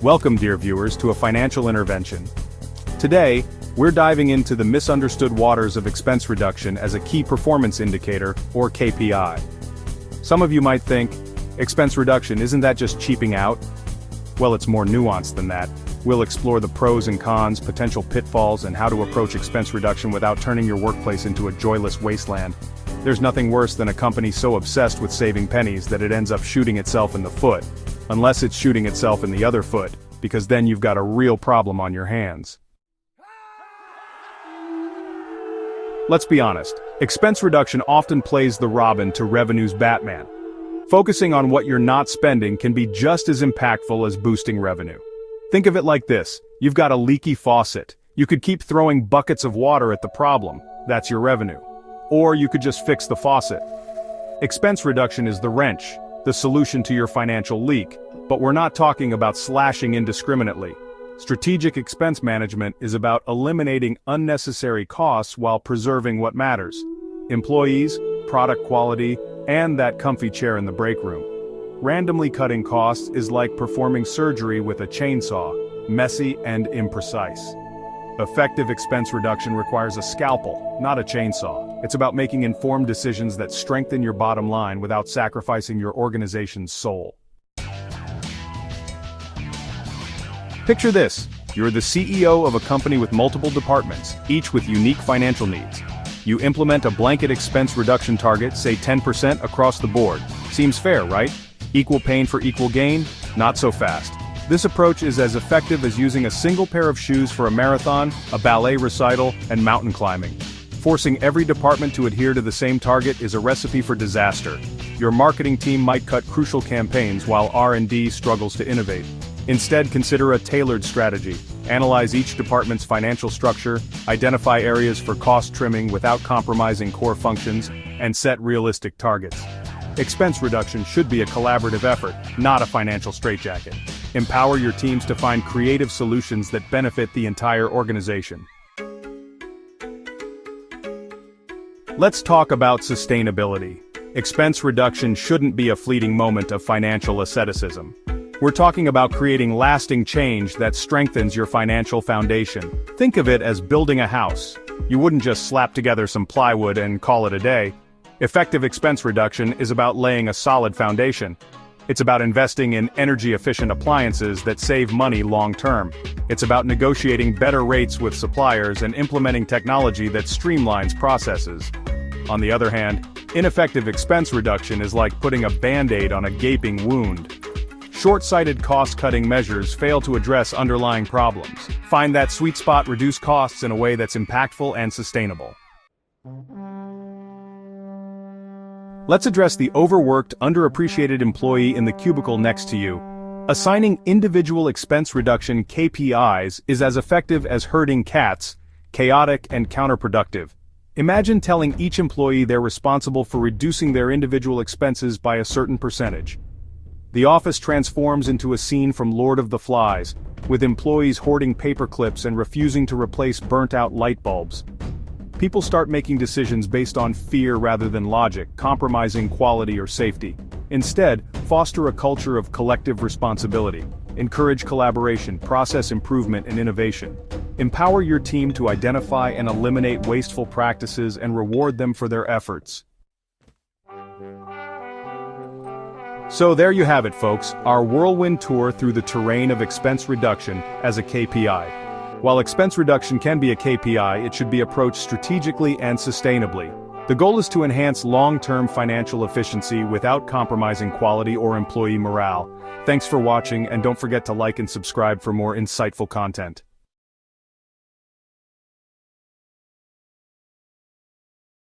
Welcome, dear viewers, to a financial intervention. Today, we're diving into the misunderstood waters of expense reduction as a key performance indicator, or KPI. Some of you might think, expense reduction, isn't that just cheaping out? Well, it's more nuanced than that. We'll explore the pros and cons, potential pitfalls, and how to approach expense reduction without turning your workplace into a joyless wasteland. There's nothing worse than a company so obsessed with saving pennies that it ends up shooting itself in the foot. Unless it's shooting itself in the other foot, because then you've got a real problem on your hands. Let's be honest, expense reduction often plays the Robin to revenue's Batman. Focusing on what you're not spending can be just as impactful as boosting revenue. Think of it like this: you've got a leaky faucet. You could keep throwing buckets of water at the problem, that's your revenue. Or you could just fix the faucet. Expense reduction is the wrench, the solution to your financial leak, but we're not talking about slashing indiscriminately. Strategic expense management is about eliminating unnecessary costs while preserving what matters: employees, product quality, and that comfy chair in the break room. Randomly cutting costs is like performing surgery with a chainsaw, messy and imprecise. Effective expense reduction requires a scalpel, not a chainsaw. It's about making informed decisions that strengthen your bottom line without sacrificing your organization's soul. Picture this: you're the CEO of a company with multiple departments, each with unique financial needs. You implement a blanket expense reduction target, say 10% across the board. Seems fair, right? Equal pain for equal gain? Not so fast. This approach is as effective as using a single pair of shoes for a marathon, a ballet recital, and mountain climbing. Forcing every department to adhere to the same target is a recipe for disaster. Your marketing team might cut crucial campaigns while R&D struggles to innovate. Instead, consider a tailored strategy. Analyze each department's financial structure, identify areas for cost trimming without compromising core functions, and set realistic targets. Expense reduction should be a collaborative effort, not a financial straitjacket. Empower your teams to find creative solutions that benefit the entire organization. Let's talk about sustainability. Expense reduction shouldn't be a fleeting moment of financial asceticism. We're talking about creating lasting change that strengthens your financial foundation. Think of it as building a house. You wouldn't just slap together some plywood and call it a day. Effective expense reduction is about laying a solid foundation. It's about investing in energy-efficient appliances that save money long-term. It's about negotiating better rates with suppliers and implementing technology that streamlines processes. On the other hand, ineffective expense reduction is like putting a Band-Aid on a gaping wound. Short-sighted cost-cutting measures fail to address underlying problems. Find that sweet spot, reduce costs in a way that's impactful and sustainable. Let's address the overworked, underappreciated employee in the cubicle next to you. Assigning individual expense reduction KPIs is as effective as herding cats, chaotic and counterproductive. Imagine telling each employee they're responsible for reducing their individual expenses by a certain percentage. The office transforms into a scene from Lord of the Flies, with employees hoarding paper clips and refusing to replace burnt-out light bulbs. People start making decisions based on fear rather than logic, compromising quality or safety. Instead, foster a culture of collective responsibility. Encourage collaboration, process improvement, and innovation. Empower your team to identify and eliminate wasteful practices and reward them for their efforts. So there you have it, folks, our whirlwind tour through the terrain of expense reduction as a KPI. While expense reduction can be a KPI, it should be approached strategically and sustainably. The goal is to enhance long-term financial efficiency without compromising quality or employee morale. Thanks for watching, and don't forget to like and subscribe for more insightful content.